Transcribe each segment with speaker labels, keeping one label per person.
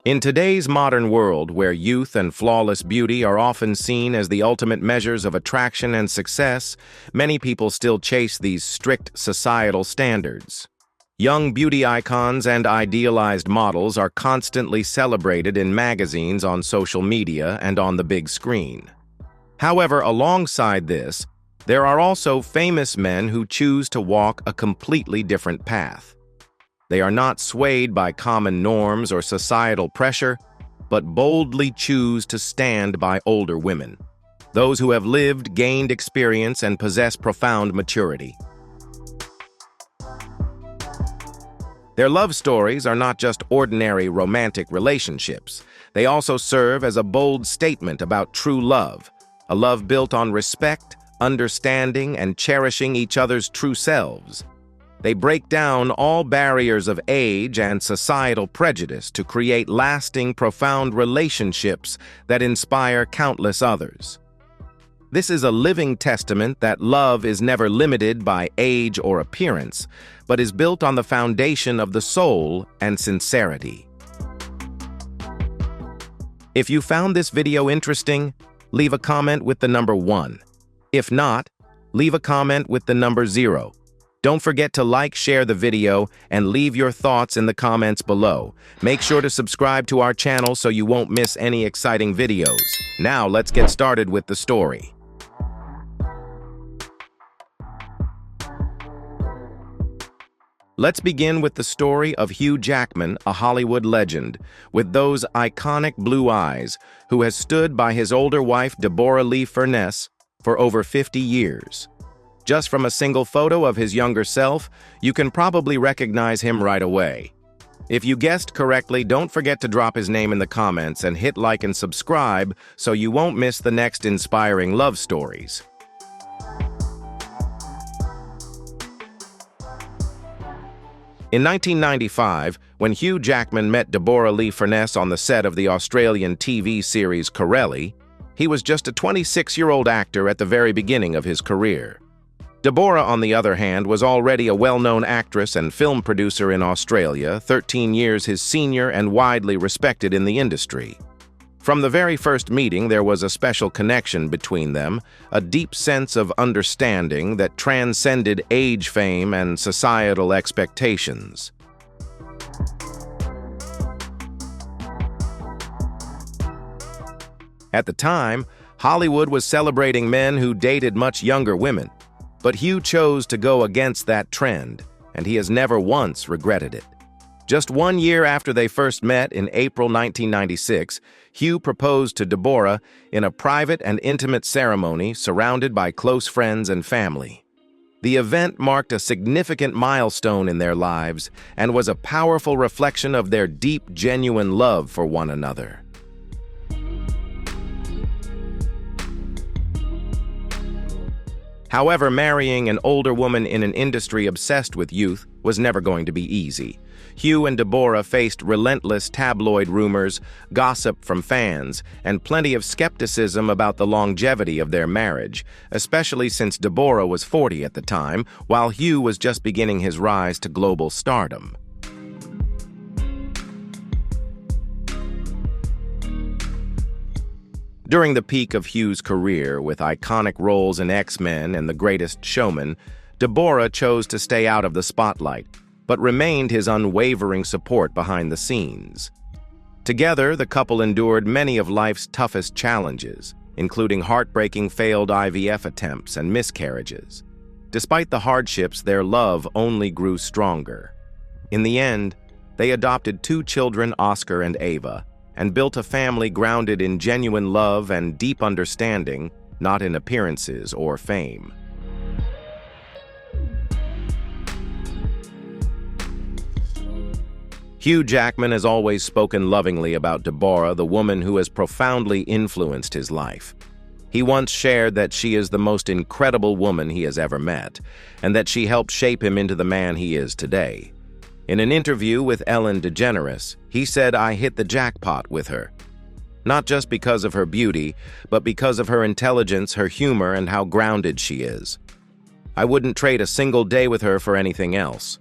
Speaker 1: In today's modern world, where youth and flawless beauty are often seen as the ultimate measures of attraction and success, many people still chase these strict societal standards. Young beauty icons and idealized models are constantly celebrated in magazines, on social media, and on the big screen. However, alongside this, there are also famous men who choose to walk a completely different path. They are not swayed by common norms or societal pressure, but boldly choose to stand by older women, those who have lived, gained experience, and possess profound maturity. Their love stories are not just ordinary romantic relationships. They also serve as a bold statement about true love, a love built on respect, understanding, and cherishing each other's true selves. They break down all barriers of age and societal prejudice to create lasting, profound relationships that inspire countless others. This is a living testament that love is never limited by age or appearance, but is built on the foundation of the soul and sincerity. If you found this video interesting, leave a comment with the number 1. If not, leave a comment with the number 0. Don't forget to like, share the video, and leave your thoughts in the comments below. Make sure to subscribe to our channel so you won't miss any exciting videos. Now let's get started with the story. Let's begin with the story of Hugh Jackman, a Hollywood legend, with those iconic blue eyes, who has stood by his older wife, Deborah Lee Furness, for over 50 years. Just from a single photo of his younger self, you can probably recognize him right away. If you guessed correctly, don't forget to drop his name in the comments and hit like and subscribe so you won't miss the next inspiring love stories. In 1995, when Hugh Jackman met Deborah Lee Furness on the set of the Australian TV series Corelli, he was just a 26-year-old actor at the very beginning of his career. Deborah, on the other hand, was already a well-known actress and film producer in Australia, 13 years his senior and widely respected in the industry. From the very first meeting, there was a special connection between them, a deep sense of understanding that transcended age, fame, and societal expectations. At the time, Hollywood was celebrating men who dated much younger women. But Hugh chose to go against that trend, and he has never once regretted it. Just 1 year after they first met in April 1996, Hugh proposed to Deborah in a private and intimate ceremony surrounded by close friends and family. The event marked a significant milestone in their lives and was a powerful reflection of their deep, genuine love for one another. However, marrying an older woman in an industry obsessed with youth was never going to be easy. Hugh and Deborah faced relentless tabloid rumors, gossip from fans, and plenty of skepticism about the longevity of their marriage, especially since Deborah was 40 at the time, while Hugh was just beginning his rise to global stardom. During the peak of Hugh's career, with iconic roles in X-Men and The Greatest Showman, Deborah chose to stay out of the spotlight, but remained his unwavering support behind the scenes. Together, the couple endured many of life's toughest challenges, including heartbreaking failed IVF attempts and miscarriages. Despite the hardships, their love only grew stronger. In the end, they adopted 2 children, Oscar and Ava, and built a family grounded in genuine love and deep understanding, not in appearances or fame. Hugh Jackman has always spoken lovingly about Deborah, the woman who has profoundly influenced his life. He once shared that she is the most incredible woman he has ever met, and that she helped shape him into the man he is today. In an interview with Ellen DeGeneres, he said, "I hit the jackpot with her. Not just because of her beauty, but because of her intelligence, her humor, and how grounded she is. I wouldn't trade a single day with her for anything else."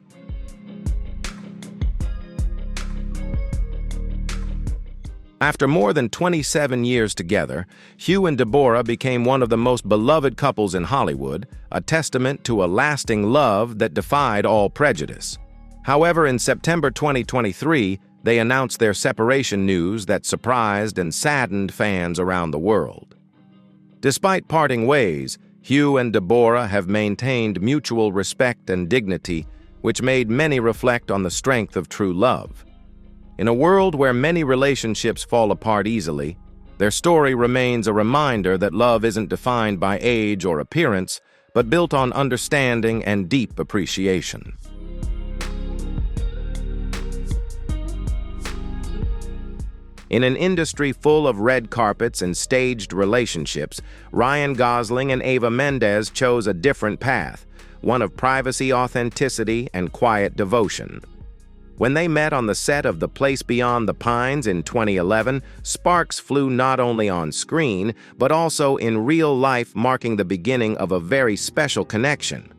Speaker 1: After more than 27 years together, Hugh and Deborah became one of the most beloved couples in Hollywood, a testament to a lasting love that defied all prejudice. However, in September 2023, they announced their separation news that surprised and saddened fans around the world. Despite parting ways, Hugh and Deborah have maintained mutual respect and dignity, which made many reflect on the strength of true love. In a world where many relationships fall apart easily, their story remains a reminder that love isn't defined by age or appearance, but built on understanding and deep appreciation. In an industry full of red carpets and staged relationships, Ryan Gosling and Eva Mendes chose a different path, one of privacy, authenticity, and quiet devotion. When they met on the set of The Place Beyond the Pines in 2011, sparks flew not only on screen, but also in real life, marking the beginning of a very special connection.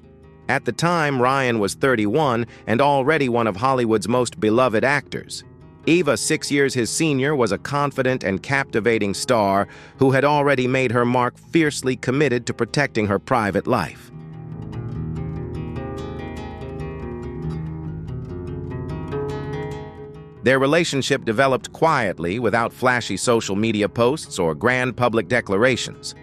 Speaker 1: At the time, Ryan was 31 and already one of Hollywood's most beloved actors. Eva, 6 years his senior, was a confident and captivating star who had already made her mark, fiercely committed to protecting her private life. Their relationship developed quietly, without flashy social media posts or grand public declarations.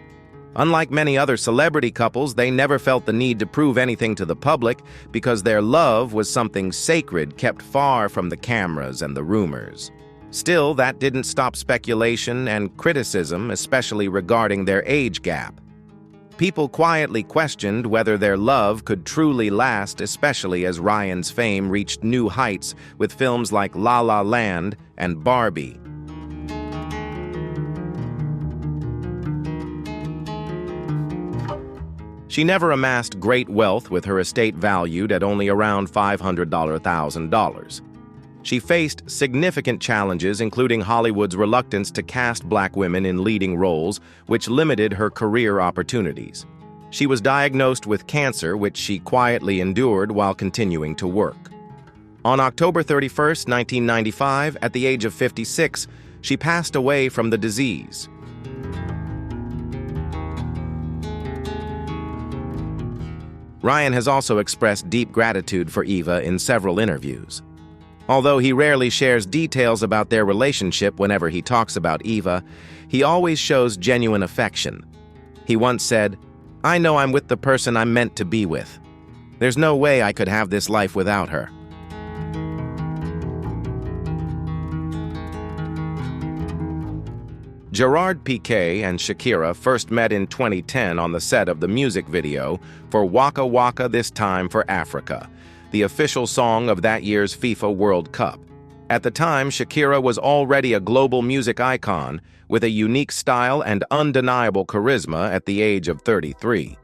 Speaker 1: Unlike many other celebrity couples, they never felt the need to prove anything to the public because their love was something sacred, kept far from the cameras and the rumors. Still, that didn't stop speculation and criticism, especially regarding their age gap. People quietly questioned whether their love could truly last, especially as Ryan's fame reached new heights with films like La La Land and Barbie. She never amassed great wealth, with her estate valued at only around $500,000. She faced significant challenges, including Hollywood's reluctance to cast black women in leading roles, which limited her career opportunities. She was diagnosed with cancer, which she quietly endured while continuing to work. On October 31, 1995, at the age of 56, she passed away from the disease. Ryan has also expressed deep gratitude for Eva in several interviews. Although he rarely shares details about their relationship whenever he talks about Eva, he always shows genuine affection. He once said, "I know I'm with the person I'm meant to be with. There's no way I could have this life without her." Gerard Piqué and Shakira first met in 2010 on the set of the music video for Waka Waka This Time for Africa, the official song of that year's FIFA World Cup. At the time, Shakira was already a global music icon with a unique style and undeniable charisma at the age of 33.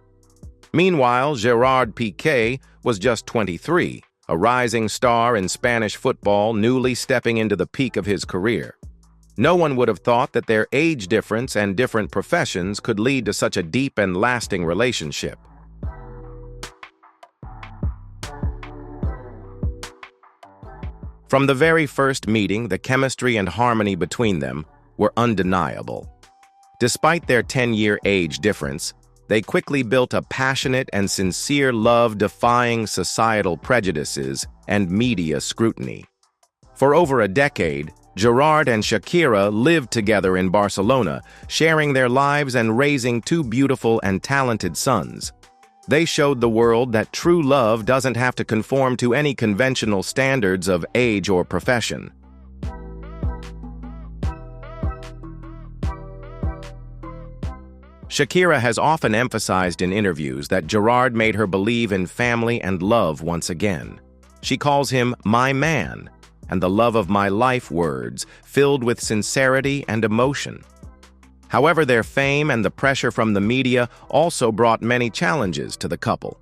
Speaker 1: Meanwhile, Gerard Piqué was just 23, a rising star in Spanish football, newly stepping into the peak of his career. No one would have thought that their age difference and different professions could lead to such a deep and lasting relationship. From the very first meeting, the chemistry and harmony between them were undeniable. Despite their 10-year age difference, they quickly built a passionate and sincere love, defying societal prejudices and media scrutiny. For over a decade, Gerard and Shakira lived together in Barcelona, sharing their lives and raising two beautiful and talented sons. They showed the world that true love doesn't have to conform to any conventional standards of age or profession. Shakira has often emphasized in interviews that Gerard made her believe in family and love once again. She calls him "my man" and "the love of my life," words filled with sincerity and emotion. However, their fame and the pressure from the media also brought many challenges to the couple.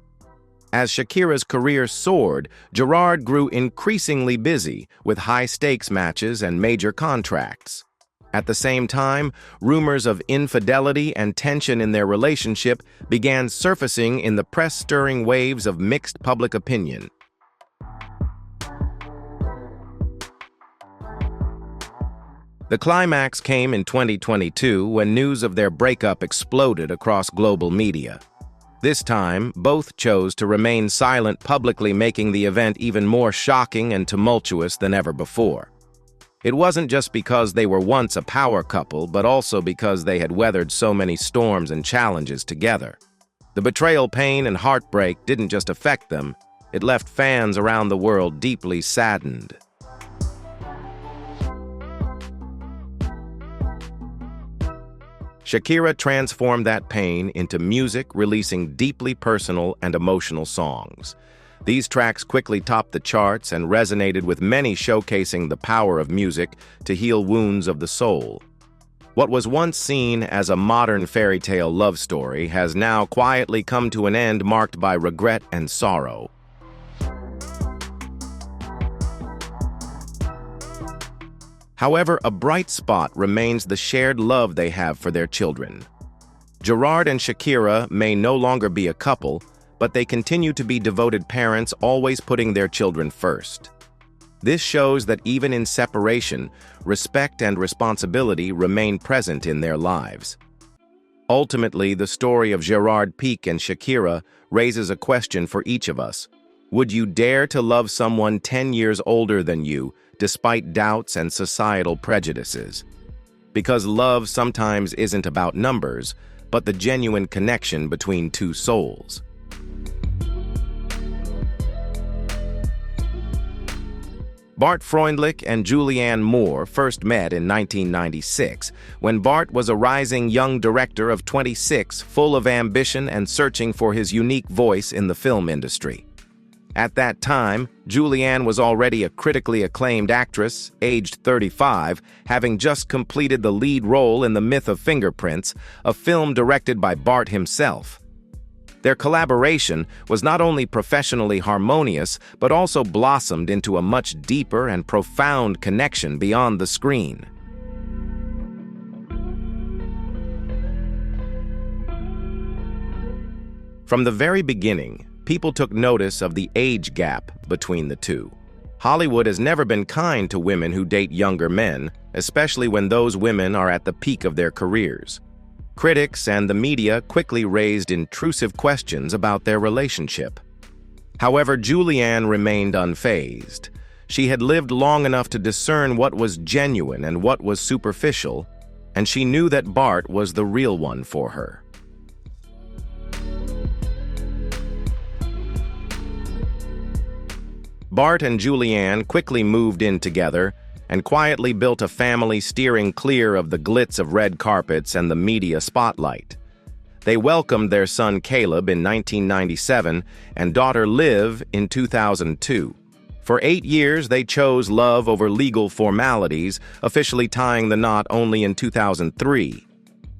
Speaker 1: As Shakira's career soared, Gerard grew increasingly busy with high-stakes matches and major contracts. At the same time, rumors of infidelity and tension in their relationship began surfacing in the press, stirring waves of mixed public opinion. The climax came in 2022 when news of their breakup exploded across global media. This time, both chose to remain silent publicly, making the event even more shocking and tumultuous than ever before. It wasn't just because they were once a power couple, but also because they had weathered so many storms and challenges together. The betrayal, pain, and heartbreak didn't just affect them, it left fans around the world deeply saddened. Shakira transformed that pain into music, releasing deeply personal and emotional songs. These tracks quickly topped the charts and resonated with many, showcasing the power of music to heal wounds of the soul. What was once seen as a modern fairy tale love story has now quietly come to an end, marked by regret and sorrow. However, a bright spot remains the shared love they have for their children. Gerard and Shakira may no longer be a couple, but they continue to be devoted parents, always putting their children first. This shows that even in separation, respect and responsibility remain present in their lives. Ultimately, the story of Gerard Piqué and Shakira raises a question for each of us. Would you dare to love someone 10 years older than you, despite doubts and societal prejudices? Because love sometimes isn't about numbers, but the genuine connection between two souls. Bart Freundlich and Julianne Moore first met in 1996, when Bart was a rising young director of 26, full of ambition and searching for his unique voice in the film industry. At that time, Julianne was already a critically acclaimed actress, aged 35, having just completed the lead role in The Myth of Fingerprints, a film directed by Bart himself. Their collaboration was not only professionally harmonious, but also blossomed into a much deeper and profound connection beyond the screen. From the very beginning, people took notice of the age gap between the two. Hollywood has never been kind to women who date younger men, especially when those women are at the peak of their careers. Critics and the media quickly raised intrusive questions about their relationship. However, Julianne remained unfazed. She had lived long enough to discern what was genuine and what was superficial, and she knew that Bart was the real one for her. Bart and Julianne quickly moved in together and quietly built a family, steering clear of the glitz of red carpets and the media spotlight. They welcomed their son Caleb in 1997 and daughter Liv in 2002. For 8 years, they chose love over legal formalities, officially tying the knot only in 2003.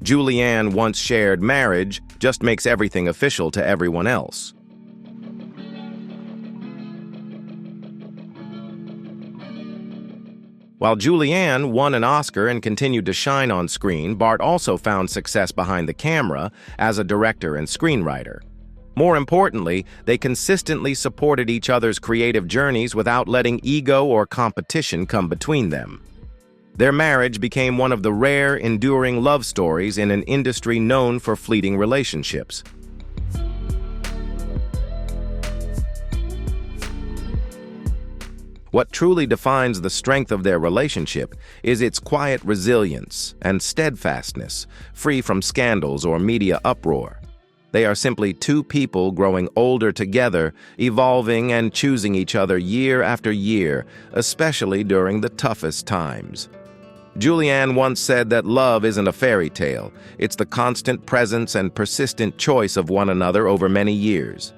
Speaker 1: Julianne once shared marriage just makes everything official to everyone else. While Julianne won an Oscar and continued to shine on screen, Bart also found success behind the camera as a director and screenwriter. More importantly, they consistently supported each other's creative journeys without letting ego or competition come between them. Their marriage became one of the rare, enduring love stories in an industry known for fleeting relationships. What truly defines the strength of their relationship is its quiet resilience and steadfastness, free from scandals or media uproar. They are simply two people growing older together, evolving and choosing each other year after year, especially during the toughest times. Julianne once said that love isn't a fairy tale, it's the constant presence and persistent choice of one another over many years.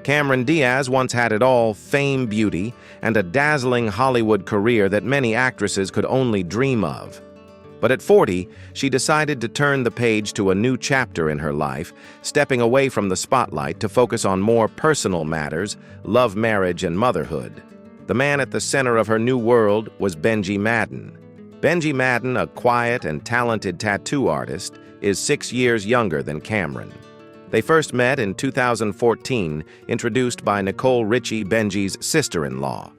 Speaker 1: Cameron Diaz once had it all: fame, beauty, and a dazzling Hollywood career that many actresses could only dream of. But at 40, she decided to turn the page to a new chapter in her life, stepping away from the spotlight to focus on more personal matters: love, marriage, and motherhood. The man at the center of her new world was Benji Madden. Benji Madden, a quiet and talented tattoo artist, is 6 years younger than Cameron. They first met in 2014, introduced by Nicole Richie, Benji's sister-in-law.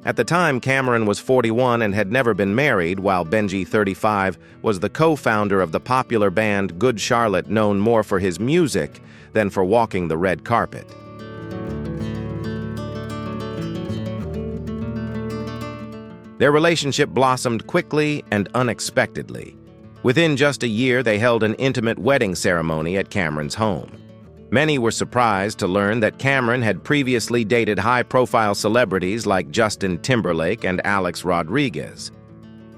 Speaker 1: At the time, Cameron was 41 and had never been married, while Benji, 35, was the co-founder of the popular band Good Charlotte, known more for his music than for walking the red carpet. Their relationship blossomed quickly and unexpectedly. Within just a year, they held an intimate wedding ceremony at Cameron's home. Many were surprised to learn that Cameron had previously dated high-profile celebrities like Justin Timberlake and Alex Rodriguez.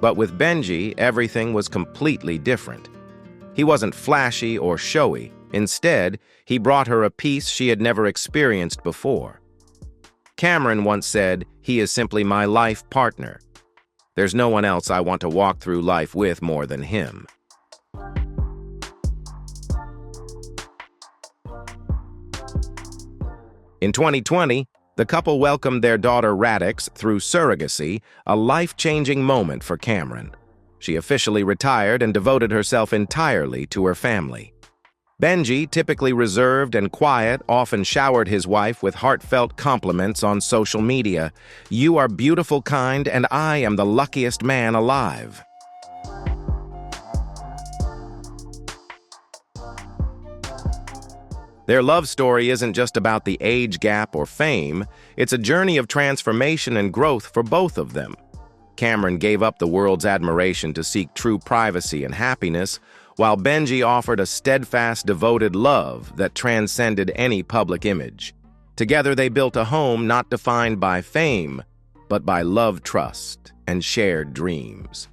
Speaker 1: But with Benji, everything was completely different. He wasn't flashy or showy. Instead, he brought her a peace she had never experienced before. Cameron once said, "He is simply my life partner. There's no one else I want to walk through life with more than him." In 2020, the couple welcomed their daughter Radix through surrogacy, a life-changing moment for Cameron. She officially retired and devoted herself entirely to her family. Benji, typically reserved and quiet, often showered his wife with heartfelt compliments on social media. "You are beautiful, kind, and I am the luckiest man alive." Their love story isn't just about the age gap or fame, it's a journey of transformation and growth for both of them. Cameron gave up the world's admiration to seek true privacy and happiness, while Benji offered a steadfast, devoted love that transcended any public image. Together they built a home not defined by fame, but by love, trust, and shared dreams.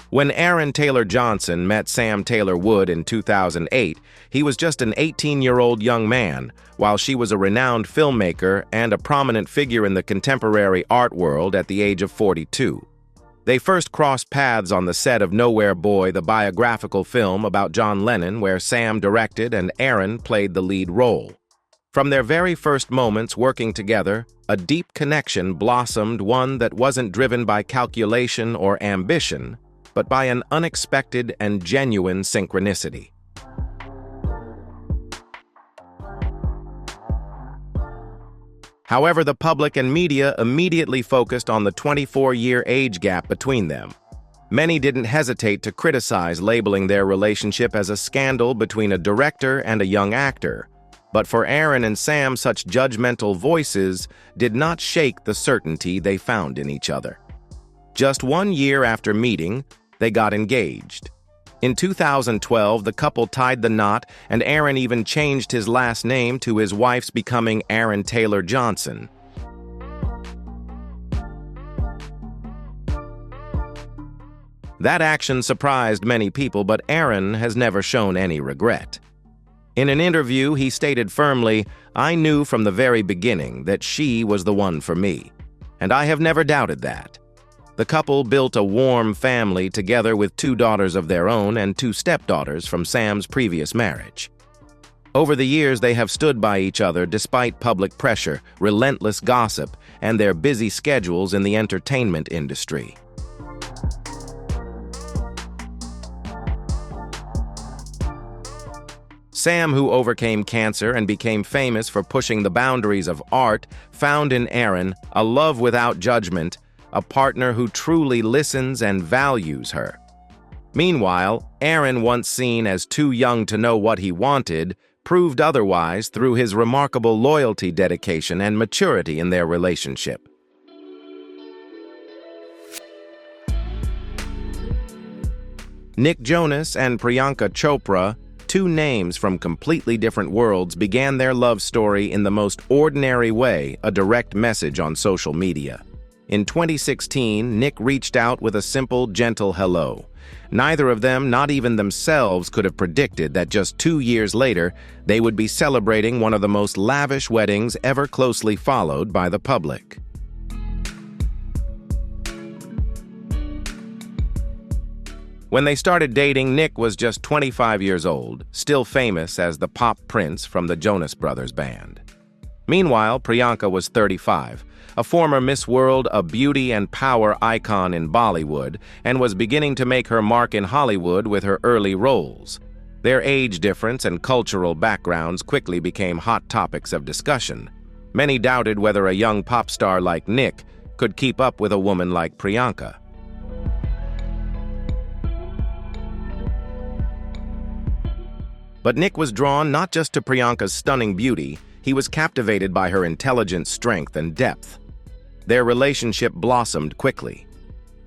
Speaker 1: When Aaron Taylor Johnson met Sam Taylor Wood in 2008, he was just an 18-year-old young man, while she was a renowned filmmaker and a prominent figure in the contemporary art world at the age of 42. They first crossed paths on the set of Nowhere Boy, the biographical film about John Lennon, where Sam directed and Aaron played the lead role. From their very first moments working together, a deep connection blossomed, one that wasn't driven by calculation or ambition, but by an unexpected and genuine synchronicity. However, the public and media immediately focused on the 24-year age gap between them. Many didn't hesitate to criticize labeling their relationship as a scandal between a director and a young actor. But for Aaron and Sam, such judgmental voices did not shake the certainty they found in each other. Just 1 year after meeting, they got engaged. In 2012, the couple tied the knot, and Aaron even changed his last name to his wife's, becoming Aaron Taylor Johnson. That action surprised many people, but Aaron has never shown any regret. In an interview, he stated firmly, "I knew from the very beginning that she was the one for me, and I have never doubted that." The couple built a warm family together with 2 daughters of their own and 2 stepdaughters from Sam's previous marriage. Over the years, they have stood by each other despite public pressure, relentless gossip, and their busy schedules in the entertainment industry. Sam, who overcame cancer and became famous for pushing the boundaries of art, found in Aaron a love without judgment, a partner who truly listens and values her. Meanwhile, Aaron, once seen as too young to know what he wanted, proved otherwise through his remarkable loyalty, dedication, and maturity in their relationship. Nick Jonas and Priyanka Chopra, 2 names from completely different worlds, began their love story in the most ordinary way, a direct message on social media. In 2016, Nick reached out with a simple, gentle hello. Neither of them, not even themselves, could have predicted that just 2 years later, they would be celebrating one of the most lavish weddings ever closely followed by the public. When they started dating, Nick was just 25 years old, still famous as the pop prince from the Jonas Brothers band. Meanwhile, Priyanka was 35, a former Miss World, a beauty and power icon in Bollywood, and was beginning to make her mark in Hollywood with her early roles. Their age difference and cultural backgrounds quickly became hot topics of discussion. Many doubted whether a young pop star like Nick could keep up with a woman like Priyanka. But Nick was drawn not just to Priyanka's stunning beauty, he was captivated by her intelligent strength and depth. Their relationship blossomed quickly.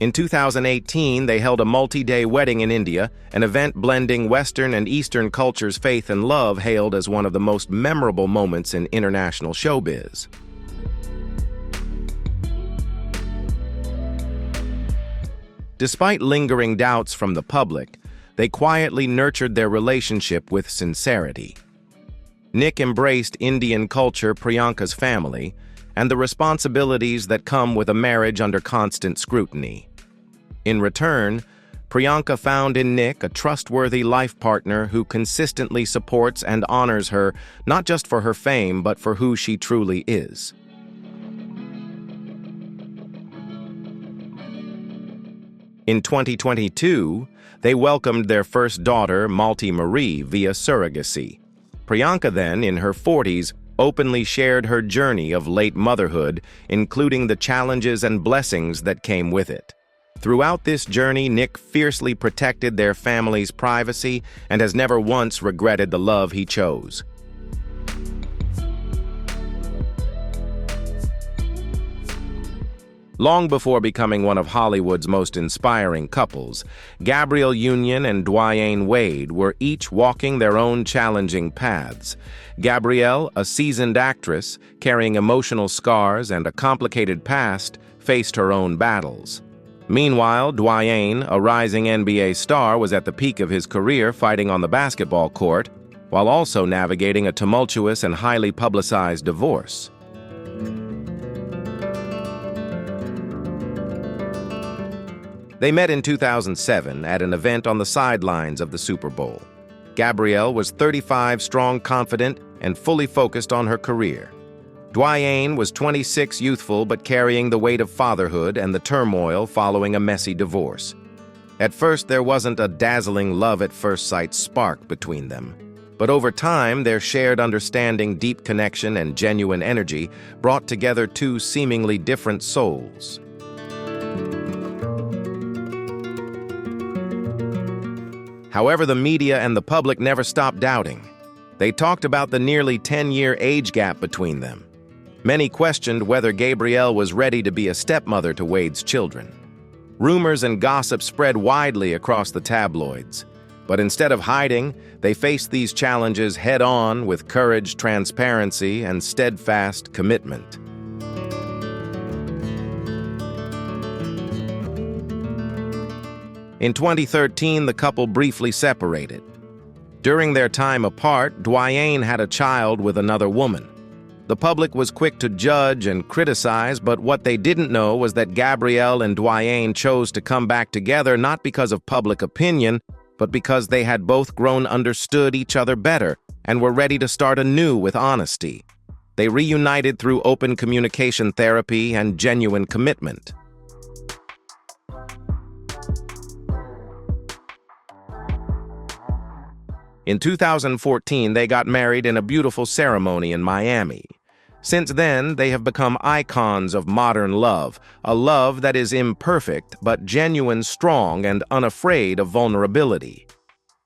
Speaker 1: In 2018, they held a multi-day wedding in India, an event blending Western and Eastern cultures' faith and love hailed as one of the most memorable moments in international showbiz. Despite lingering doubts from the public, they quietly nurtured their relationship with sincerity. Nick embraced Indian culture, Priyanka's family, and the responsibilities that come with a marriage under constant scrutiny. In return, Priyanka found in Nick a trustworthy life partner who consistently supports and honors her, not just for her fame, but for who she truly is. In 2022, they welcomed their first daughter, Malti Marie, via surrogacy. Priyanka then, in her 40s, openly shared her journey of late motherhood, including the challenges and blessings that came with it. Throughout this journey, Nick fiercely protected their family's privacy and has never once regretted the love he chose. Long before becoming one of Hollywood's most inspiring couples, Gabrielle Union and Dwayne Wade were each walking their own challenging paths. Gabrielle, a seasoned actress, carrying emotional scars and a complicated past, faced her own battles. Meanwhile, Dwayne, a rising NBA star, was at the peak of his career fighting on the basketball court, while also navigating a tumultuous and highly publicized divorce. They met in 2007 at an event on the sidelines of the Super Bowl. Gabrielle was 35, strong, confident, and fully focused on her career. Dwayne was 26, youthful but carrying the weight of fatherhood and the turmoil following a messy divorce. At first, there wasn't a dazzling love-at-first-sight spark between them. But over time, their shared understanding, deep connection, and genuine energy brought together two seemingly different souls. However, the media and the public never stopped doubting. They talked about the nearly 10-year age gap between them. Many questioned whether Gabrielle was ready to be a stepmother to Wade's children. Rumors and gossip spread widely across the tabloids. But instead of hiding, they faced these challenges head-on with courage, transparency, and steadfast commitment. In 2013, the couple briefly separated. During their time apart, Dwayne had a child with another woman. The public was quick to judge and criticize, but what they didn't know was that Gabrielle and Dwayne chose to come back together not because of public opinion, but because they had both grown understood each other better and were ready to start anew with honesty. They reunited through open communication therapy and genuine commitment. In 2014, they got married in a beautiful ceremony in Miami. Since then, they have become icons of modern love, a love that is imperfect but genuine, strong, and unafraid of vulnerability.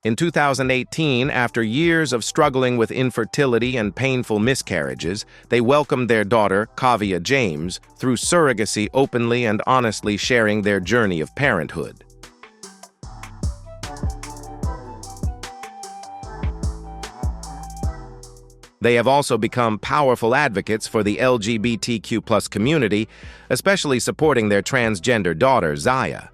Speaker 1: In 2018, after years of struggling with infertility and painful miscarriages, they welcomed their daughter, Kavya James, through surrogacy, openly and honestly sharing their journey of parenthood. They have also become powerful advocates for the LGBTQ+ community, especially supporting their transgender daughter, Zaya.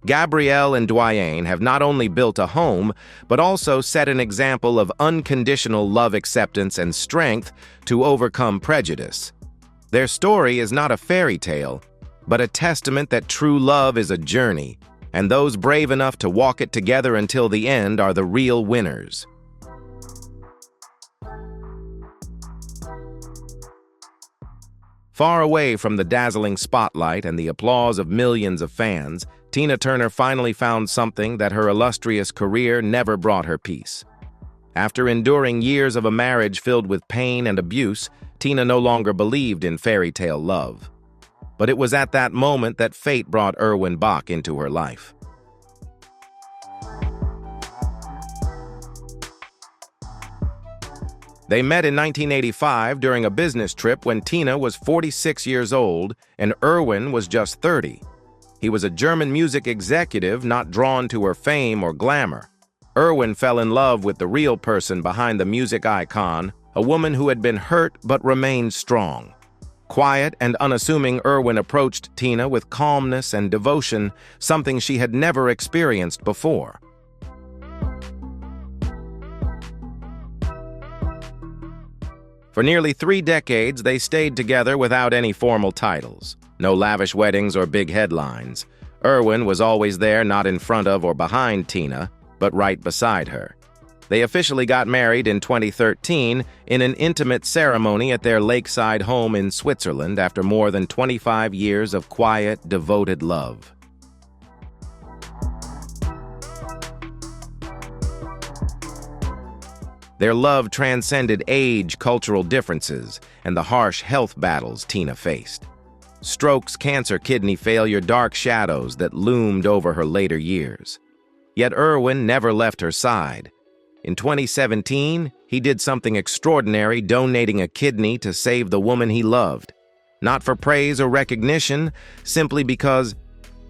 Speaker 1: Gabrielle and Dwayne have not only built a home, but also set an example of unconditional love, acceptance, and strength to overcome prejudice. Their story is not a fairy tale, but a testament that true love is a journey, and those brave enough to walk it together until the end are the real winners. Far away from the dazzling spotlight and the applause of millions of fans, Tina Turner finally found something that her illustrious career never brought her peace. After enduring years of a marriage filled with pain and abuse, Tina no longer believed in fairy tale love. But it was at that moment that fate brought Erwin Bach into her life. They met in 1985 during a business trip when Tina was 46 years old and Erwin was just 30. He was a German music executive not drawn to her fame or glamour. Erwin fell in love with the real person behind the music icon, a woman who had been hurt but remained strong. Quiet and unassuming, Erwin approached Tina with calmness and devotion, something she had never experienced before. For nearly 3 decades, they stayed together without any formal titles. No lavish weddings or big headlines. Erwin was always there, not in front of or behind Tina, but right beside her. They officially got married in 2013 in an intimate ceremony at their lakeside home in Switzerland after more than 25 years of quiet, devoted love. Their love transcended age, cultural differences, and the harsh health battles Tina faced. Strokes, cancer, kidney failure, dark shadows that loomed over her later years. Yet Erwin never left her side. In 2017, he did something extraordinary, donating a kidney to save the woman he loved. Not for praise or recognition, simply because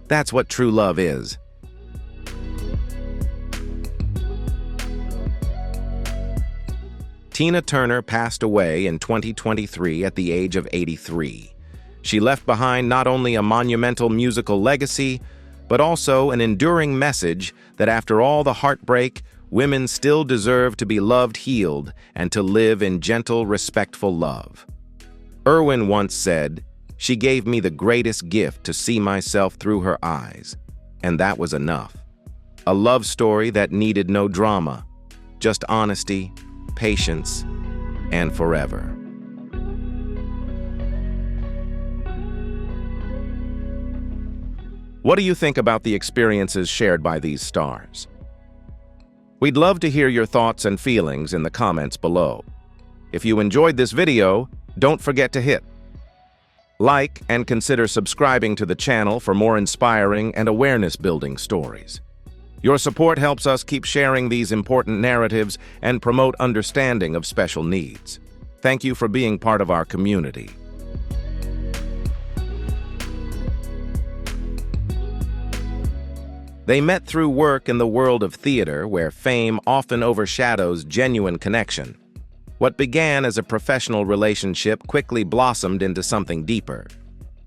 Speaker 1: that's what true love is. Tina Turner passed away in 2023 at the age of 83. She left behind not only a monumental musical legacy, but also an enduring message that after all the heartbreak, women still deserve to be loved, healed, and to live in gentle, respectful love. Erwin once said, "She gave me the greatest gift to see myself through her eyes, and that was enough." A love story that needed no drama, just honesty, patience, and forever. What do you think about the experiences shared by these stars? We'd love to hear your thoughts and feelings in the comments below. If you enjoyed this video, don't forget to hit like and consider subscribing to the channel for more inspiring and awareness-building stories. Your support helps us keep sharing these important narratives and promote understanding of special needs. Thank you for being part of our community. They met through work in the world of theater, where fame often overshadows genuine connection. What began as a professional relationship quickly blossomed into something deeper.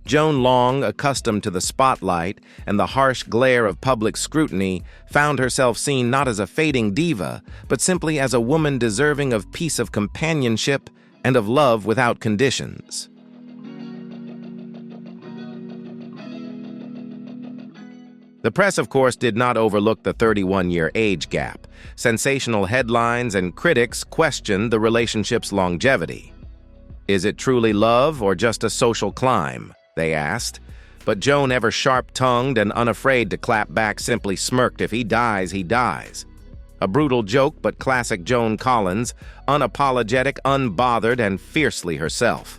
Speaker 1: Joan Long, accustomed to the spotlight and the harsh glare of public scrutiny, found herself seen not as a fading diva, but simply as a woman deserving of peace, of companionship, and of love without conditions. The press, of course, did not overlook the 31-year age gap. Sensational headlines and critics questioned the relationship's longevity. Is it truly love or just a social climb? They asked. But Joan, ever sharp-tongued and unafraid to clap back, simply smirked, "If he dies, he dies." A brutal joke, but classic Joan Collins, unapologetic, unbothered, and fiercely herself.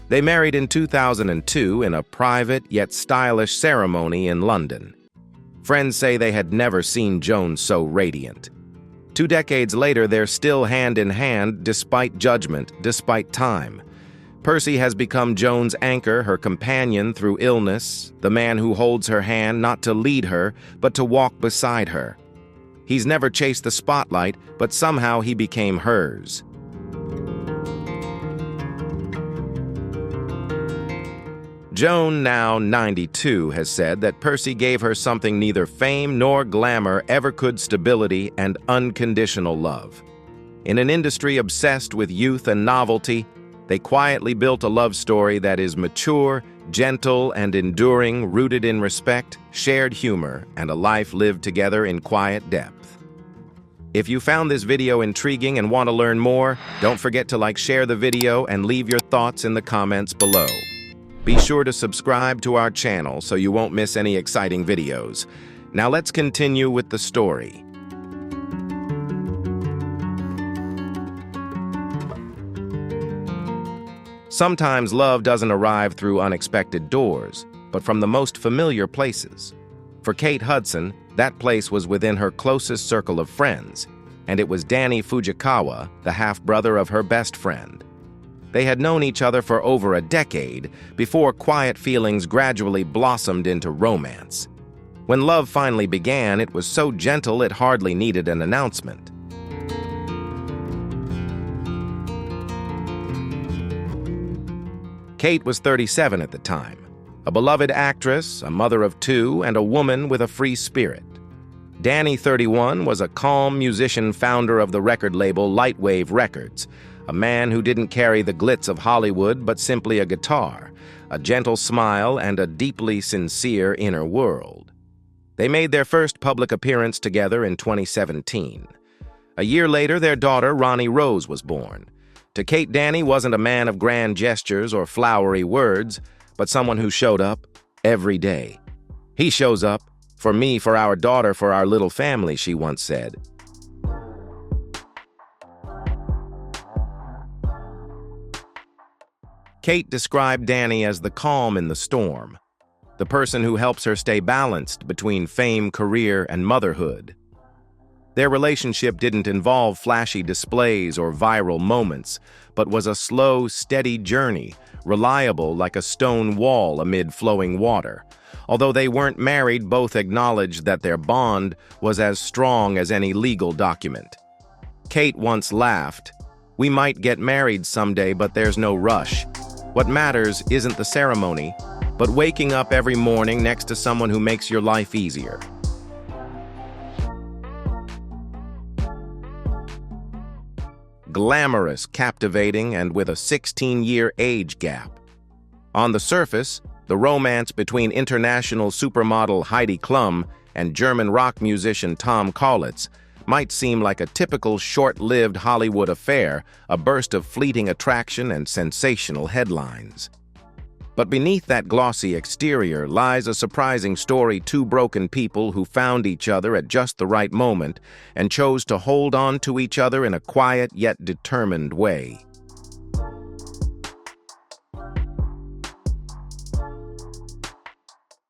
Speaker 1: They married in 2002 in a private yet stylish ceremony in London. Friends say they had never seen Joan so radiant. 2 decades later, they're still hand in hand despite judgment, despite time. Percy has become Joan's anchor, her companion through illness, the man who holds her hand not to lead her, but to walk beside her. He's never chased the spotlight, but somehow he became hers. Joan, now 92, has said that Percy gave her something neither fame nor glamour ever could: stability and unconditional love. In an industry obsessed with youth and novelty, they quietly built a love story that is mature, gentle, and enduring, rooted in respect, shared humor, and a life lived together in quiet depth. If you found this video intriguing and want to learn more, don't forget to share the video and leave your thoughts in the comments below. Be sure to subscribe to our channel so you won't miss any exciting videos. Now let's continue with the story. Sometimes love doesn't arrive through unexpected doors, but from the most familiar places. For Kate Hudson, that place was within her closest circle of friends, and it was Danny Fujikawa, the half-brother of her best friend. They had known each other for over a decade before quiet feelings gradually blossomed into romance. When love finally began, it was so gentle it hardly needed an announcement. Kate was 37 at the time, a beloved actress, a mother of two, and a woman with a free spirit. Danny, 31, was a calm musician, founder of the record label Lightwave Records, a man who didn't carry the glitz of Hollywood but simply a guitar, a gentle smile, and a deeply sincere inner world. They made their first public appearance together in 2017. A year later, their daughter, Ronnie Rose, was born. To Kate, Danny wasn't a man of grand gestures or flowery words, but someone who showed up every day. "He shows up, for me, for our daughter, for our little family," she once said. Kate described Danny as the calm in the storm, the person who helps her stay balanced between fame, career, and motherhood. Their relationship didn't involve flashy displays or viral moments, but was a slow, steady journey, reliable like a stone wall amid flowing water. Although they weren't married, both acknowledged that their bond was as strong as any legal document. Kate once laughed, "We might get married someday, but there's no rush. What matters isn't the ceremony, but waking up every morning next to someone who makes your life easier." Glamorous, captivating, and with a 16-year age gap. On the surface, the romance between international supermodel Heidi Klum and German rock musician Tom Kaulitz might seem like a typical short-lived Hollywood affair, a burst of fleeting attraction and sensational headlines. But beneath that glossy exterior lies a surprising story: two broken people who found each other at just the right moment and chose to hold on to each other in a quiet yet determined way.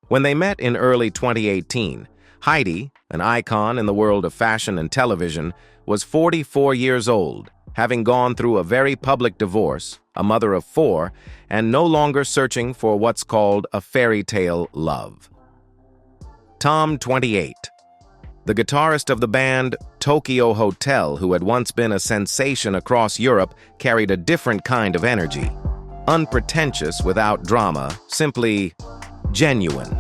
Speaker 1: When they met in early 2018, Heidi, an icon in the world of fashion and television, was 44 years old, having gone through a very public divorce, a mother of 4, and no longer searching for what's called a fairy tale love. Tom, 28. The guitarist of the band Tokyo Hotel, who had once been a sensation across Europe, carried a different kind of energy. Unpretentious without drama, simply genuine.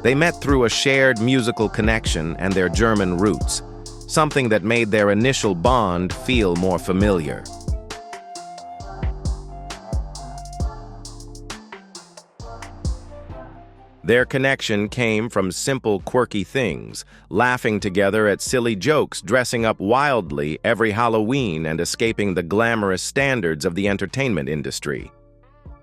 Speaker 1: They met through a shared musical connection and their German roots, something that made their initial bond feel more familiar. Their connection came from simple, quirky things, laughing together at silly jokes, dressing up wildly every Halloween, and escaping the glamorous standards of the entertainment industry.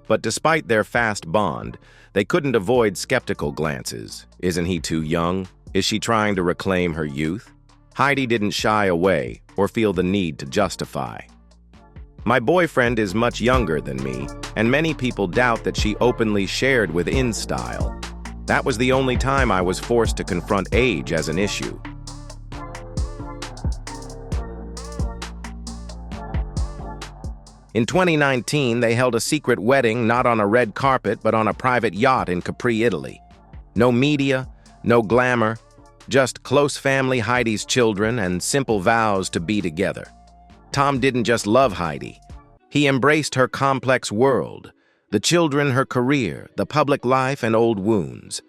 Speaker 1: But despite their fast bond, they couldn't avoid skeptical glances. Isn't he too young? Is she trying to reclaim her youth? Heidi didn't shy away or feel the need to justify. "My boyfriend is much younger than me, and many people doubt that she openly shared with InStyle. That was the only time I was forced to confront age as an issue." In 2019, they held a secret wedding not on a red carpet but on a private yacht in Capri, Italy. No media, no glamour, just close family, Heidi's children, and simple vows to be together. Tom didn't just love Heidi. He embraced her complex world, the children, her career, the public life, and old wounds.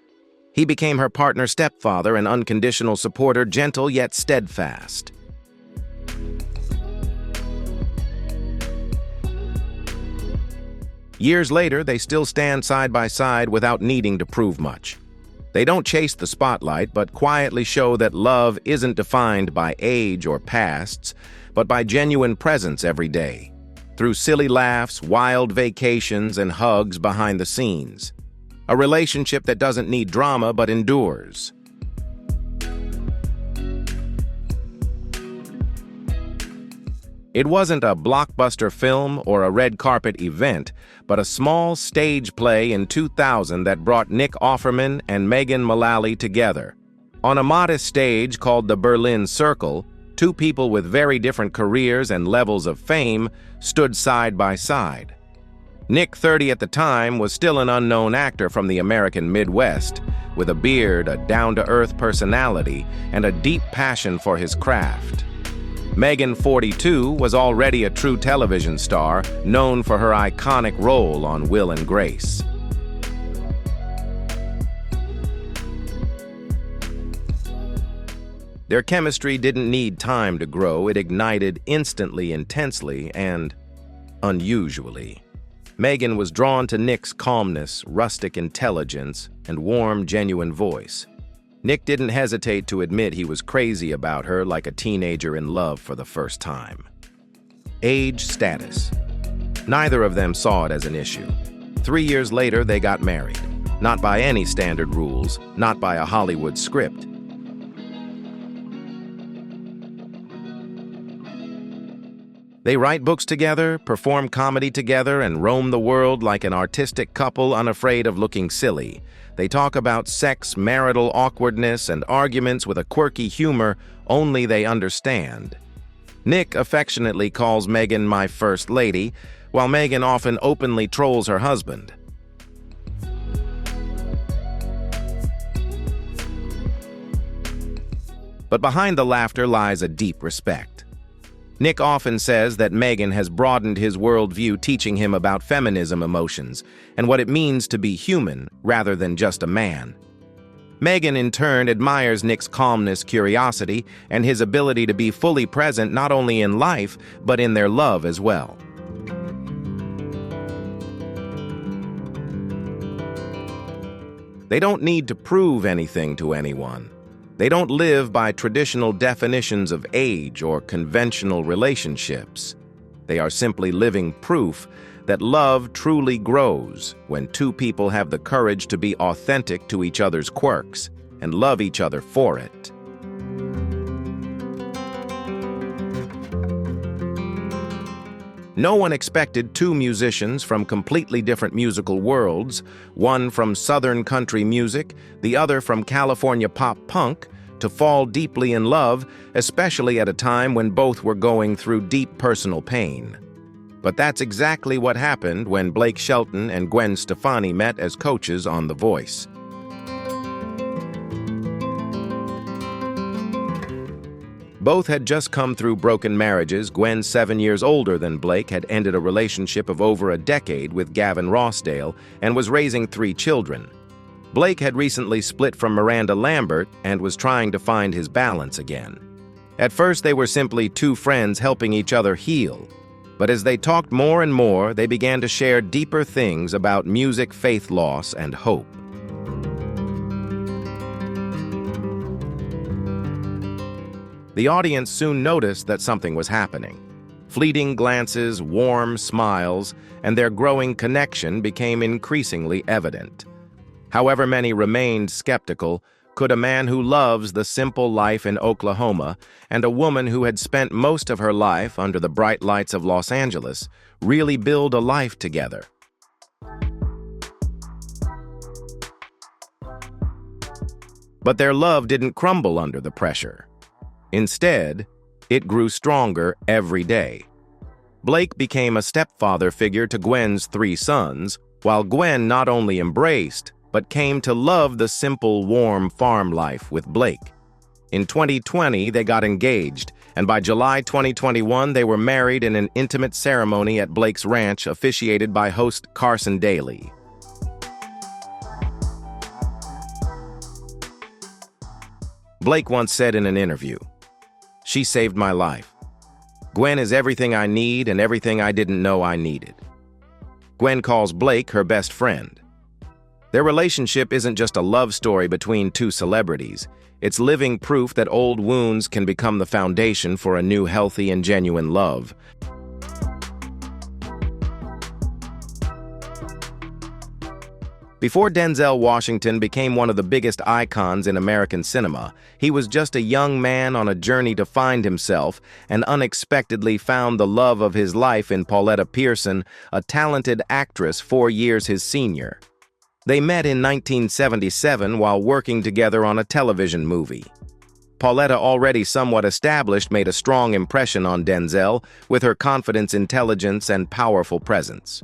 Speaker 1: He became her partner, stepfather, and unconditional supporter, gentle yet steadfast. Years later, they still stand side by side without needing to prove much. They don't chase the spotlight, but quietly show that love isn't defined by age or pasts, but by genuine presence every day, through silly laughs, wild vacations, and hugs behind the scenes. A relationship that doesn't need drama but endures. It wasn't a blockbuster film or a red carpet event, but a small stage play in 2000 that brought Nick Offerman and Megan Mullally together. On a modest stage called the Berlin Circle, two people with very different careers and levels of fame stood side by side. Nick, 30 at the time, was still an unknown actor from the American Midwest, with a beard, a down-to-earth personality, and a deep passion for his craft. Megan, 42, was already a true television star, known for her iconic role on Will and Grace. Their chemistry didn't need time to grow. It ignited instantly, intensely, and unusually. Megan was drawn to Nick's calmness, rustic intelligence, and warm, genuine voice. Nick didn't hesitate to admit he was crazy about her, like a teenager in love for the first time. Age, status. Neither of them saw it as an issue. 3 years later, they got married. Not by any standard rules, not by a Hollywood script. They write books together, perform comedy together, and roam the world like an artistic couple unafraid of looking silly. They talk about sex, marital awkwardness, and arguments with a quirky humor only they understand. Nick affectionately calls Megan "my first lady," while Megan often openly trolls her husband. But behind the laughter lies a deep respect. Nick often says that Megan has broadened his worldview, teaching him about feminism emotions and what it means to be human rather than just a man. Megan, in turn, admires Nick's calmness, curiosity, and his ability to be fully present not only in life, but in their love as well. They don't need to prove anything to anyone. They don't live by traditional definitions of age or conventional relationships. They are simply living proof that love truly grows when two people have the courage to be authentic to each other's quirks and love each other for it. No one expected two musicians from completely different musical worlds, one from Southern country music, the other from California pop punk, to fall deeply in love, especially at a time when both were going through deep personal pain. But that's exactly what happened when Blake Shelton and Gwen Stefani met as coaches on The Voice. Both had just come through broken marriages. Gwen, 7 years older than Blake, had ended a relationship of over a decade with Gavin Rossdale and was raising 3 children. Blake had recently split from Miranda Lambert and was trying to find his balance again. At first, they were simply two friends helping each other heal. But as they talked more and more, they began to share deeper things about music, faith loss, and hope. The audience soon noticed that something was happening. Fleeting glances, warm smiles, and their growing connection became increasingly evident. However many remained skeptical, could a man who loves the simple life in Oklahoma and a woman who had spent most of her life under the bright lights of Los Angeles really build a life together? But their love didn't crumble under the pressure. Instead, it grew stronger every day. Blake became a stepfather figure to Gwen's 3 sons, while Gwen not only embraced, but came to love the simple, warm farm life with Blake. In 2020, they got engaged, and by July 2021, they were married in an intimate ceremony at Blake's ranch, officiated by host Carson Daly. Blake once said in an interview, "She saved my life. Gwen is everything I need and everything I didn't know I needed." Gwen calls Blake her best friend. Their relationship isn't just a love story between two celebrities. It's living proof that old wounds can become the foundation for a new, healthy, and genuine love. Before Denzel Washington became one of the biggest icons in American cinema, he was just a young man on a journey to find himself and unexpectedly found the love of his life in Pauletta Pearson, a talented actress 4 years his senior. They met in 1977 while working together on a television movie. Pauletta, already somewhat established, made a strong impression on Denzel with her confidence, intelligence, and powerful presence.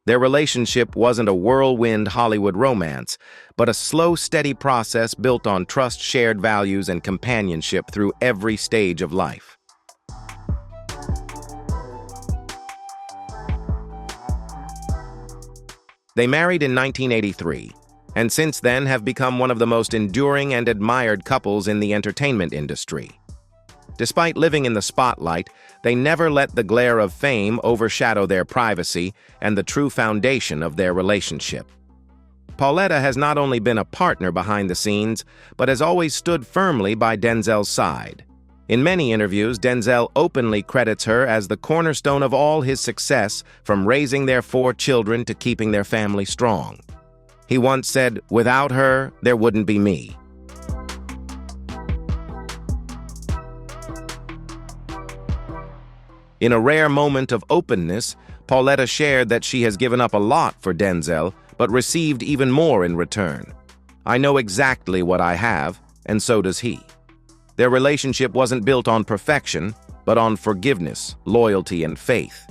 Speaker 1: Their relationship wasn't a whirlwind Hollywood romance, but a slow, steady process built on trust, shared values, and companionship through every stage of life. They married in 1983, and since then have become one of the most enduring and admired couples in the entertainment industry. Despite living in the spotlight, they never let the glare of fame overshadow their privacy and the true foundation of their relationship. Pauletta has not only been a partner behind the scenes, but has always stood firmly by Denzel's side. In many interviews, Denzel openly credits her as the cornerstone of all his success, from raising their 4 children to keeping their family strong. He once said, "Without her, there wouldn't be me." In a rare moment of openness, Pauletta shared that she has given up a lot for Denzel, but received even more in return. "I know exactly what I have, and so does he." Their relationship wasn't built on perfection, but on forgiveness, loyalty, and faith.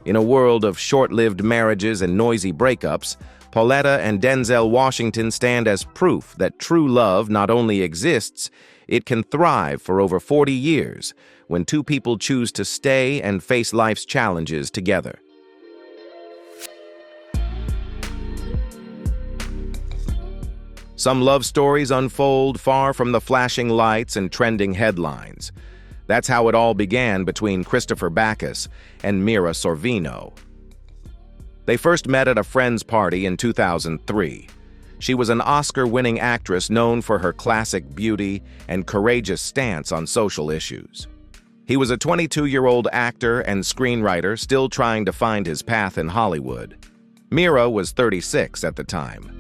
Speaker 1: In a world of short-lived marriages and noisy breakups, Pauletta and Denzel Washington stand as proof that true love not only exists, it can thrive for over 40 years when two people choose to stay and face life's challenges together. Some love stories unfold far from the flashing lights and trending headlines. That's how it all began between Christopher Backus and Mira Sorvino. They first met at a friend's party in 2003. She was an Oscar-winning actress known for her classic beauty and courageous stance on social issues. He was a 22-year-old actor and screenwriter still trying to find his path in Hollywood. Mira was 36 at the time.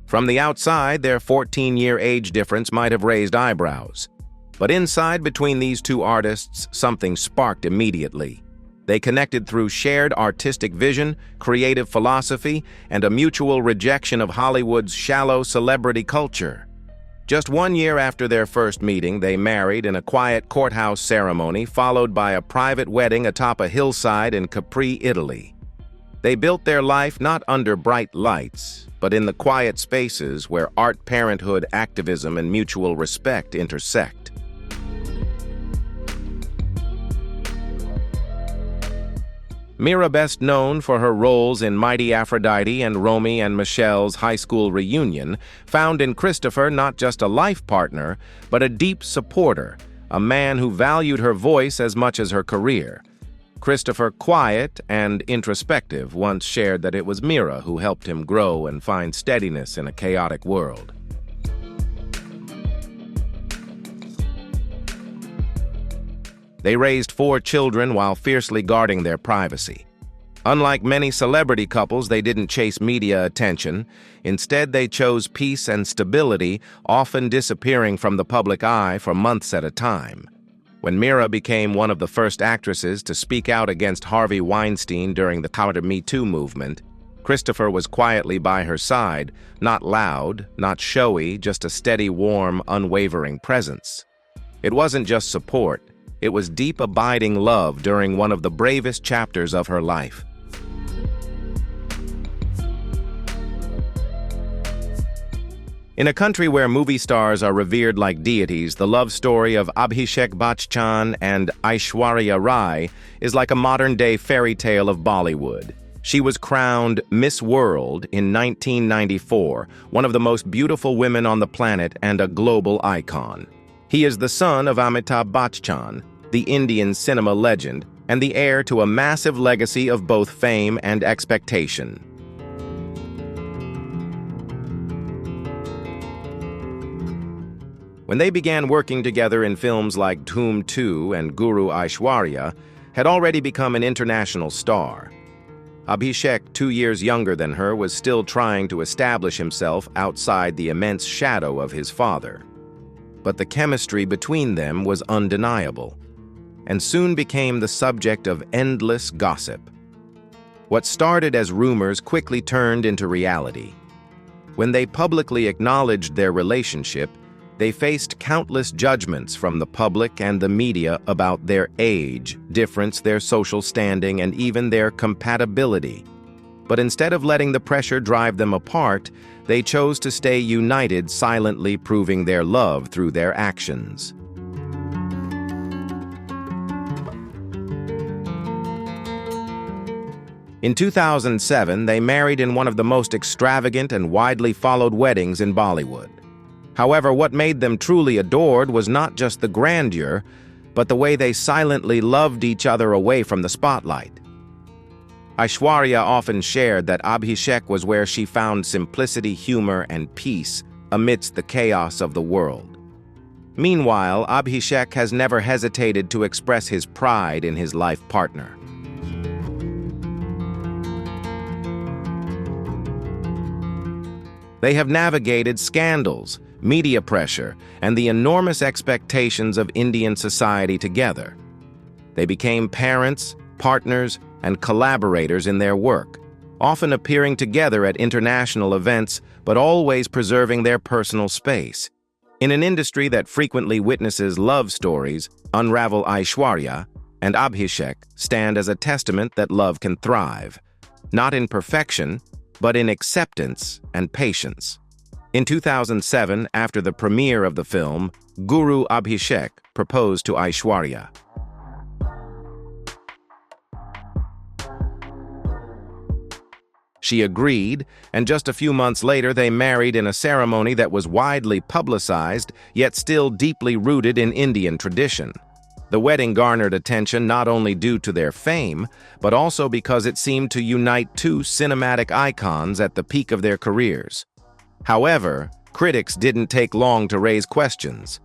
Speaker 1: From the outside, their 14-year age difference might have raised eyebrows. But inside, between these two artists, something sparked immediately. They connected through shared artistic vision, creative philosophy, and a mutual rejection of Hollywood's shallow celebrity culture. Just 1 year after their first meeting, they married in a quiet courthouse ceremony, followed by a private wedding atop a hillside in Capri, Italy. They built their life not under bright lights, but in the quiet spaces where art, parenthood, activism, and mutual respect intersect. Mira, best known for her roles in Mighty Aphrodite and Romy and Michelle's high school reunion, found in Christopher not just a life partner, but a deep supporter, a man who valued her voice as much as her career. Christopher, quiet and introspective, once shared that it was Mira who helped him grow and find steadiness in a chaotic world. They raised 4 children while fiercely guarding their privacy. Unlike many celebrity couples, they didn't chase media attention. Instead, they chose peace and stability, often disappearing from the public eye for months at a time. When Mira became one of the first actresses to speak out against Harvey Weinstein during the Me Too movement, Christopher was quietly by her side, not loud, not showy, just a steady, warm, unwavering presence. It wasn't just support. It was deep, abiding love during one of the bravest chapters of her life. In a country where movie stars are revered like deities, the love story of Abhishek Bachchan and Aishwarya Rai is like a modern-day fairy tale of Bollywood. She was crowned Miss World in 1994, one of the most beautiful women on the planet and a global icon. He is the son of Amitabh Bachchan, the Indian cinema legend, and the heir to a massive legacy of both fame and expectation. When they began working together in films like Dhoom 2 and Guru, Aishwarya had already become an international star. Abhishek, 2 years younger than her, was still trying to establish himself outside the immense shadow of his father. But the chemistry between them was undeniable, and soon became the subject of endless gossip. What started as rumors quickly turned into reality. When they publicly acknowledged their relationship, they faced countless judgments from the public and the media about their age, difference, their social standing, and even their compatibility. But instead of letting the pressure drive them apart, they chose to stay united, silently proving their love through their actions. In 2007, they married in one of the most extravagant and widely followed weddings in Bollywood. However, what made them truly adored was not just the grandeur, but the way they silently loved each other away from the spotlight. Aishwarya often shared that Abhishek was where she found simplicity, humor, and peace amidst the chaos of the world. Meanwhile, Abhishek has never hesitated to express his pride in his life partner. They have navigated scandals, media pressure, and the enormous expectations of Indian society together. They became parents, partners, and collaborators in their work, often appearing together at international events, but always preserving their personal space. In an industry that frequently witnesses love stories, Unravel Aishwarya and Abhishek stand as a testament that love can thrive, not in perfection, but in acceptance and patience. In 2007, after the premiere of the film, Guru Abhishek proposed to Aishwarya. She agreed, and just a few months later they married in a ceremony that was widely publicized, yet still deeply rooted in Indian tradition. The wedding garnered attention not only due to their fame, but also because it seemed to unite two cinematic icons at the peak of their careers. However, critics didn't take long to raise questions.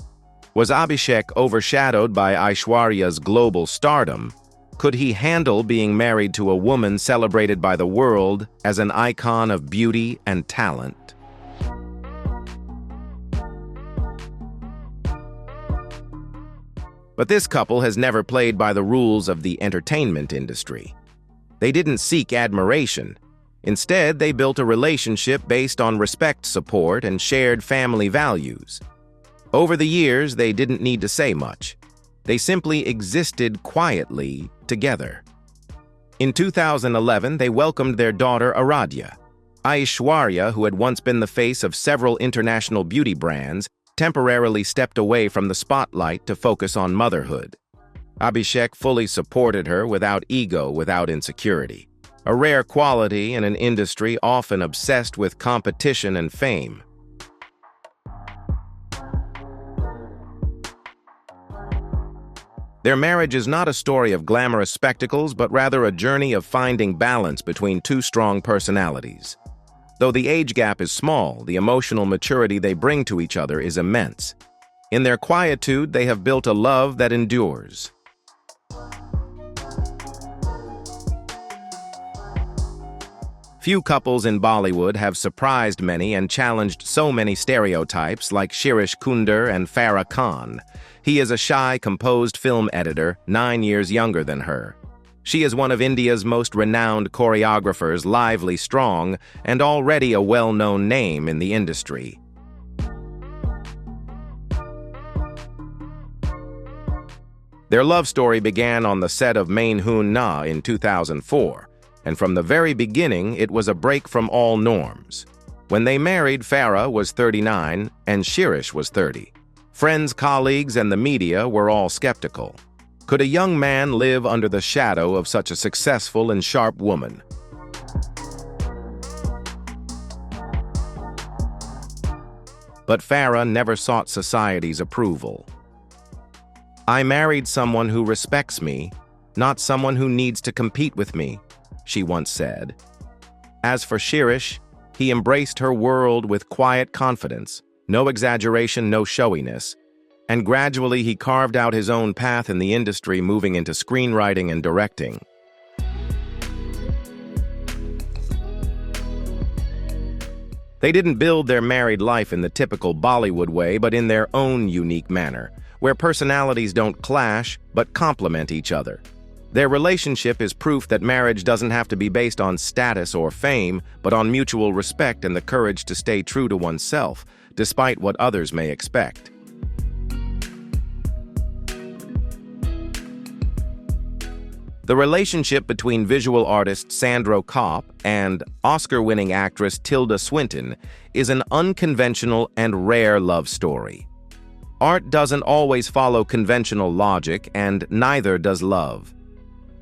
Speaker 1: Was Abhishek overshadowed by Aishwarya's global stardom? Could he handle being married to a woman celebrated by the world as an icon of beauty and talent? But this couple has never played by the rules of the entertainment industry. They didn't seek admiration. Instead, they built a relationship based on respect, support, and shared family values. Over the years, they didn't need to say much. They simply existed quietly together. In 2011, they welcomed their daughter Aradhya. Aishwarya, who had once been the face of several international beauty brands, temporarily stepped away from the spotlight to focus on motherhood. Abhishek fully supported her without ego, without insecurity. A rare quality in an industry often obsessed with competition and fame. Their marriage is not a story of glamorous spectacles, but rather a journey of finding balance between two strong personalities. Though the age gap is small, the emotional maturity they bring to each other is immense. In their quietude, they have built a love that endures. Few couples in Bollywood have surprised many and challenged so many stereotypes like Shirish Kunder and Farah Khan. He is a shy, composed film editor, 9 years younger than her. She is one of India's most renowned choreographers, lively, strong, and already a well-known name in the industry. Their love story began on the set of Main Hoon Na in 2004. And from the very beginning, it was a break from all norms. When they married, Farah was 39 and Shirish was 30. Friends, colleagues, and the media were all skeptical. Could a young man live under the shadow of such a successful and sharp woman? But Farah never sought society's approval. "I married someone who respects me, not someone who needs to compete with me," she once said. As for Shirish, he embraced her world with quiet confidence, no exaggeration, no showiness, and gradually he carved out his own path in the industry, moving into screenwriting and directing. They didn't build their married life in the typical Bollywood way, but in their own unique manner, where personalities don't clash, but complement each other. Their relationship is proof that marriage doesn't have to be based on status or fame, but on mutual respect and the courage to stay true to oneself, despite what others may expect. The relationship between visual artist Sandro Kopp and Oscar-winning actress Tilda Swinton is an unconventional and rare love story. Art doesn't always follow conventional logic, and neither does love.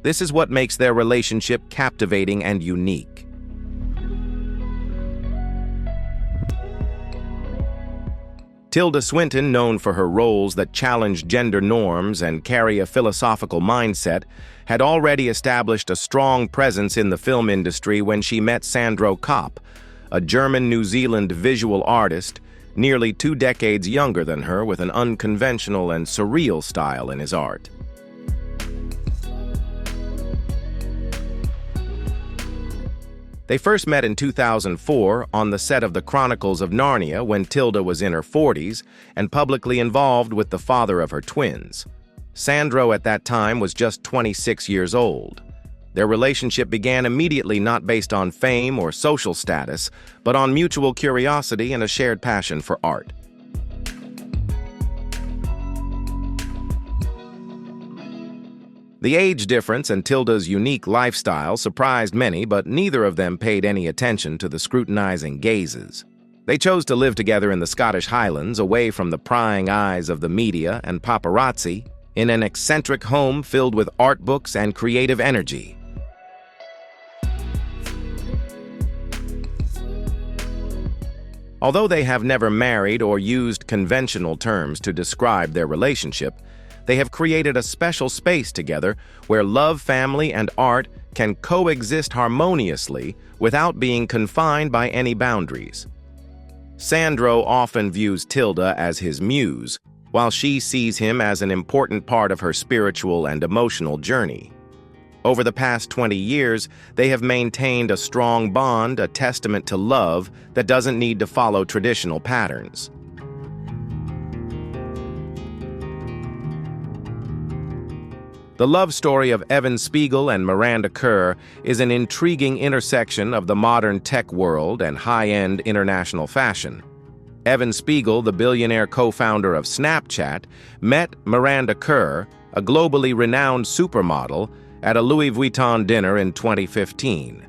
Speaker 1: This is what makes their relationship captivating and unique. Tilda Swinton, known for her roles that challenge gender norms and carry a philosophical mindset, had already established a strong presence in the film industry when she met Sandro Kopp, a German-New Zealand visual artist, nearly 2 decades younger than her, with an unconventional and surreal style in his art. They first met in 2004 on the set of The Chronicles of Narnia when Tilda was in her 40s and publicly involved with the father of her twins. Sandro at that time was just 26 years old. Their relationship began immediately, not based on fame or social status, but on mutual curiosity and a shared passion for art. The age difference and Tilda's unique lifestyle surprised many, but neither of them paid any attention to the scrutinizing gazes. They chose to live together in the Scottish Highlands, away from the prying eyes of the media and paparazzi, in an eccentric home filled with art books and creative energy. Although they have never married or used conventional terms to describe their relationship, they have created a special space together where love, family, and art can coexist harmoniously without being confined by any boundaries. Sandro often views Tilda as his muse, while she sees him as an important part of her spiritual and emotional journey. Over the past 20 years, they have maintained a strong bond, a testament to love that doesn't need to follow traditional patterns. The love story of Evan Spiegel and Miranda Kerr is an intriguing intersection of the modern tech world and high-end international fashion. Evan Spiegel, the billionaire co-founder of Snapchat, met Miranda Kerr, a globally renowned supermodel, at a Louis Vuitton dinner in 2015.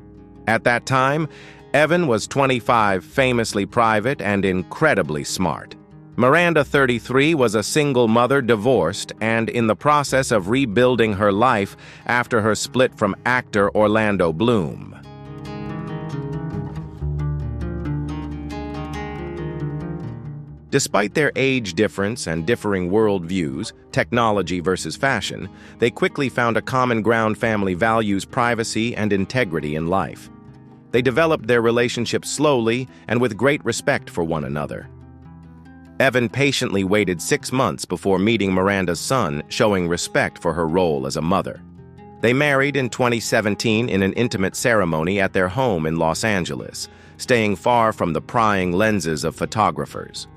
Speaker 1: At that time, Evan was 25, famously private and incredibly smart. Miranda, 33, was a single mother, divorced, and in the process of rebuilding her life after her split from actor Orlando Bloom. Despite their age difference and differing worldviews, technology versus fashion, they quickly found a common ground: family values, privacy, and integrity in life. They developed their relationship slowly and with great respect for one another. Evan patiently waited 6 months before meeting Miranda's son, showing respect for her role as a mother. They married in 2017 in an intimate ceremony at their home in Los Angeles, staying far from the prying lenses of photographers.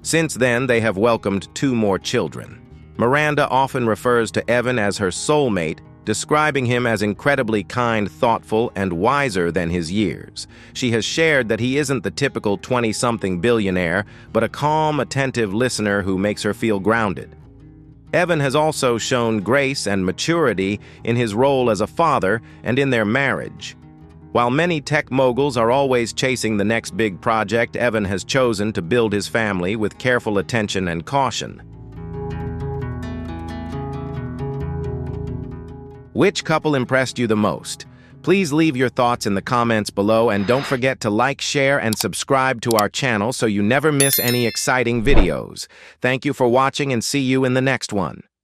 Speaker 1: Since then, they have welcomed 2 more children. Miranda often refers to Evan as her soulmate, describing him as incredibly kind, thoughtful, and wiser than his years. She has shared that he isn't the typical 20-something billionaire, but a calm, attentive listener who makes her feel grounded. Evan has also shown grace and maturity in his role as a father and in their marriage. While many tech moguls are always chasing the next big project, Evan has chosen to build his family with careful attention and caution. Which couple impressed you the most? Please leave your thoughts in the comments below and don't forget to like, share, and subscribe to our channel so you never miss any exciting videos. Thank you for watching and see you in the next one.